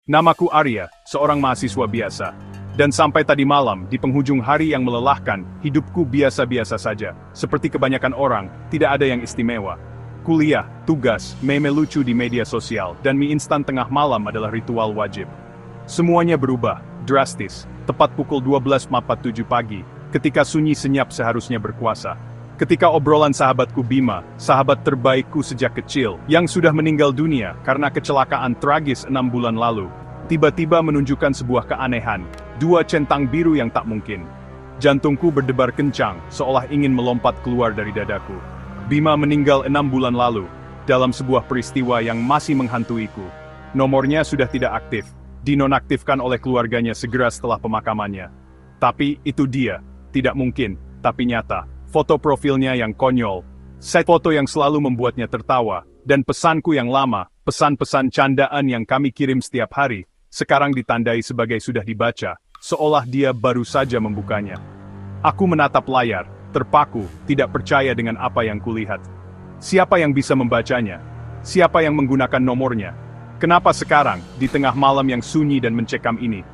Namaku Arya, seorang mahasiswa biasa. Dan sampai tadi malam, di penghujung hari yang melelahkan, hidupku biasa-biasa saja. Seperti kebanyakan orang, tidak ada yang istimewa. Kuliah, tugas, meme lucu di media sosial, dan mie instan tengah malam adalah ritual wajib. Semuanya berubah, drastis, tepat pukul 12.47 pagi, ketika sunyi senyap seharusnya berkuasa. Ketika obrolan sahabatku Bima, sahabat terbaikku sejak kecil, yang sudah meninggal dunia karena kecelakaan tragis 6 bulan lalu, tiba-tiba menunjukkan sebuah keanehan, dua centang biru yang tak mungkin. Jantungku berdebar kencang, seolah ingin melompat keluar dari dadaku. Bima meninggal 6 bulan lalu, dalam sebuah peristiwa yang masih menghantuiku. Nomornya sudah tidak aktif, dinonaktifkan oleh keluarganya segera setelah pemakamannya. Tapi itu dia, tidak mungkin, tapi nyata. Foto profilnya yang konyol, set foto yang selalu membuatnya tertawa, dan pesanku yang lama, pesan-pesan candaan yang kami kirim setiap hari, sekarang ditandai sebagai sudah dibaca, seolah dia baru saja membukanya. Aku menatap layar, terpaku, tidak percaya dengan apa yang kulihat. Siapa yang bisa membacanya? Siapa yang menggunakan nomornya? Kenapa sekarang, di tengah malam yang sunyi dan mencekam ini?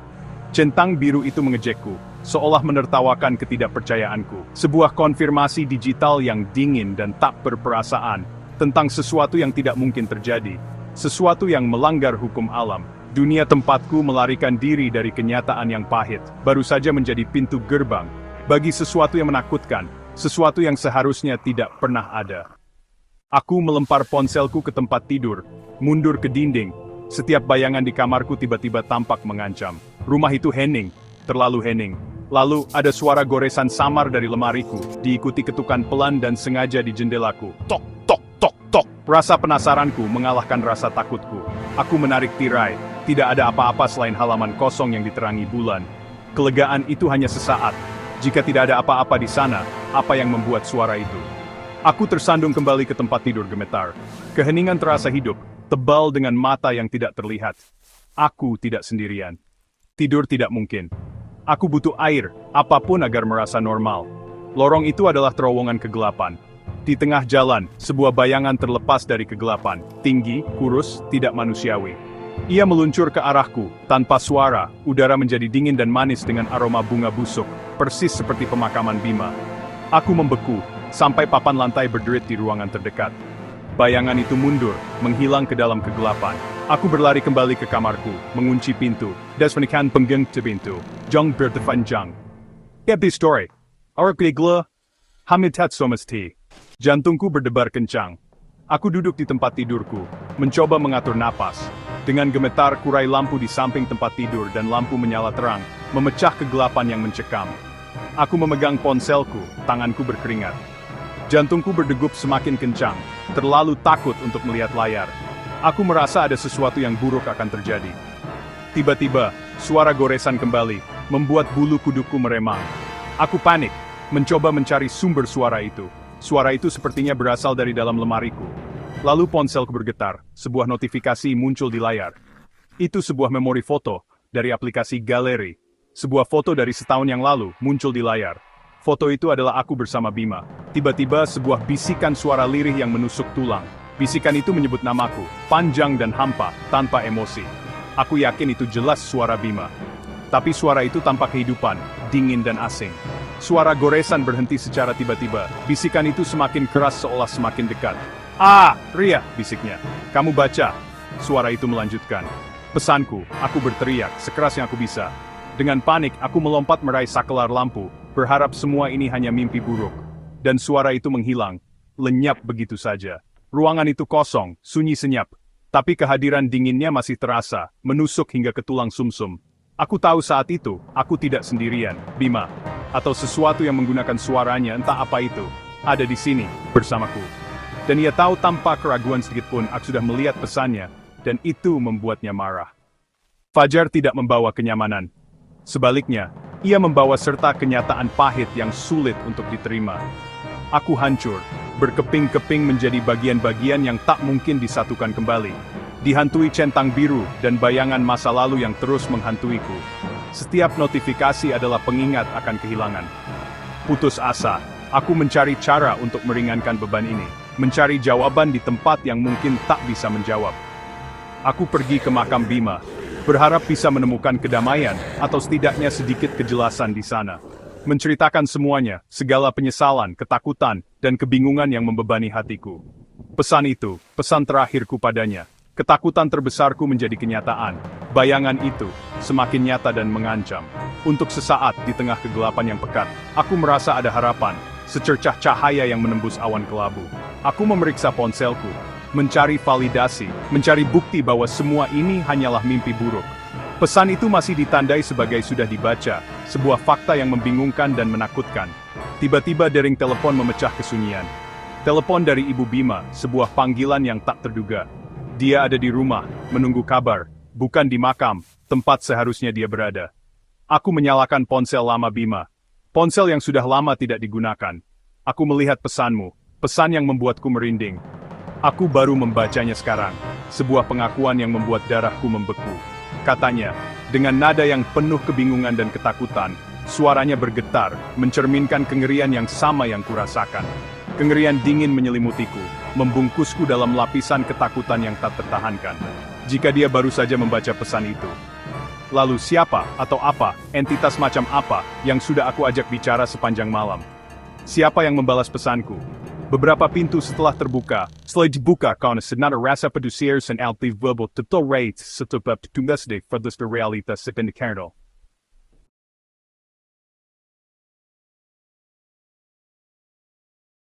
Centang biru itu mengejekku, seolah menertawakan ketidakpercayaanku. Sebuah konfirmasi digital yang dingin dan tak berperasaan, tentang sesuatu yang tidak mungkin terjadi. Sesuatu yang melanggar hukum alam. Dunia tempatku melarikan diri dari kenyataan yang pahit, baru saja menjadi pintu gerbang, bagi sesuatu yang menakutkan, sesuatu yang seharusnya tidak pernah ada. Aku melempar ponselku ke tempat tidur, mundur ke dinding. Setiap bayangan di kamarku tiba-tiba tampak mengancam. Rumah itu hening, terlalu hening. Lalu, ada suara goresan samar dari lemariku, diikuti ketukan pelan dan sengaja di jendelaku. Tok, tok, tok, tok. Rasa penasaranku mengalahkan rasa takutku. Aku menarik tirai, tidak ada apa-apa selain halaman kosong yang diterangi bulan. Kelegaan itu hanya sesaat. Jika tidak ada apa-apa di sana, apa yang membuat suara itu? Aku tersandung kembali ke tempat tidur gemetar. Keheningan terasa hidup, tebal dengan mata yang tidak terlihat. Aku tidak sendirian. Tidur tidak mungkin. Aku butuh air, apapun agar merasa normal. Lorong itu adalah terowongan kegelapan. Di tengah jalan, sebuah bayangan terlepas dari kegelapan. Tinggi, kurus, tidak manusiawi. Ia meluncur ke arahku, tanpa suara, udara menjadi dingin dan manis dengan aroma bunga busuk, persis seperti pemakaman Bima. Aku membeku, sampai papan lantai berderit di ruangan terdekat. Bayangan itu mundur, menghilang ke dalam kegelapan. Aku berlari kembali ke kamarku, mengunci pintu, dan menekan penggenggam pintu. Jong bertepanjang. Happy story. Orang gila, hamitat somesti. Jantungku berdebar kencang. Aku duduk di tempat tidurku, mencoba mengatur napas. Dengan gemetar kurai lampu di samping tempat tidur dan lampu menyala terang, memecah kegelapan yang mencekam. Aku memegang ponselku, tanganku berkeringat. Jantungku berdegup semakin kencang, terlalu takut untuk melihat layar. Aku merasa ada sesuatu yang buruk akan terjadi. Tiba-tiba, suara goresan kembali, membuat bulu kuduku meremang. Aku panik, mencoba mencari sumber suara itu. Suara itu sepertinya berasal dari dalam lemariku. Lalu ponselku bergetar, sebuah notifikasi muncul di layar. Itu sebuah memori foto, dari aplikasi galeri. Sebuah foto dari setahun yang lalu, muncul di layar. Foto itu adalah aku bersama Bima. Tiba-tiba sebuah bisikan suara lirih yang menusuk tulang. Bisikan itu menyebut namaku, panjang dan hampa, tanpa emosi. Aku yakin itu jelas suara Bima. Tapi suara itu tanpa kehidupan, dingin dan asing. Suara goresan berhenti secara tiba-tiba. Bisikan itu semakin keras seolah semakin dekat. "Ah, Ria," bisiknya. "Kamu baca." Suara itu melanjutkan. Pesanku, aku berteriak, sekeras yang aku bisa. Dengan panik, aku melompat meraih sakelar lampu, berharap semua ini hanya mimpi buruk. Dan suara itu menghilang, lenyap begitu saja. Ruangan itu kosong, sunyi senyap. Tapi kehadiran dinginnya masih terasa, menusuk hingga ke tulang sumsum. Aku tahu saat itu, aku tidak sendirian, Bima. Atau sesuatu yang menggunakan suaranya, entah apa itu, ada di sini, bersamaku. Dan ia tahu tanpa keraguan sedikitpun, aku sudah melihat pesannya, dan itu membuatnya marah. Fajar tidak membawa kenyamanan. Sebaliknya, ia membawa serta kenyataan pahit yang sulit untuk diterima. Aku hancur, berkeping-keping menjadi bagian-bagian yang tak mungkin disatukan kembali. Dihantui centang biru dan bayangan masa lalu yang terus menghantuiku. Setiap notifikasi adalah pengingat akan kehilangan. Putus asa, aku mencari cara untuk meringankan beban ini. Mencari jawaban di tempat yang mungkin tak bisa menjawab. Aku pergi ke makam Bima. Berharap bisa menemukan kedamaian, atau setidaknya sedikit kejelasan di sana. Menceritakan semuanya, segala penyesalan, ketakutan, dan kebingungan yang membebani hatiku. Pesan itu, pesan terakhirku padanya. Ketakutan terbesarku menjadi kenyataan. Bayangan itu, semakin nyata dan mengancam. Untuk sesaat di tengah kegelapan yang pekat, aku merasa ada harapan, secercah cahaya yang menembus awan kelabu. Aku memeriksa ponselku, mencari validasi, mencari bukti bahwa semua ini hanyalah mimpi buruk. Pesan itu masih ditandai sebagai sudah dibaca, sebuah fakta yang membingungkan dan menakutkan. Tiba-tiba dering telepon memecah kesunyian. Telepon dari Ibu Bima, sebuah panggilan yang tak terduga. Dia ada di rumah, menunggu kabar, bukan di makam, tempat seharusnya dia berada. Aku menyalakan ponsel lama Bima. Ponsel yang sudah lama tidak digunakan. Aku melihat pesanmu, pesan yang membuatku merinding. Aku baru membacanya sekarang, sebuah pengakuan yang membuat darahku membeku. Katanya, dengan nada yang penuh kebingungan dan ketakutan, suaranya bergetar, mencerminkan kengerian yang sama yang kurasakan. Kengerian dingin menyelimutiku, membungkusku dalam lapisan ketakutan yang tak tertahankan. Jika dia baru saja membaca pesan itu. Lalu siapa atau apa, entitas macam apa, yang sudah aku ajak bicara sepanjang malam? Siapa yang membalas pesanku? Beberapa pintu setelah dibuka karena senar rasa pedusir dan altif verbal total rates setebab tugas de furthest realitas sepindikernal.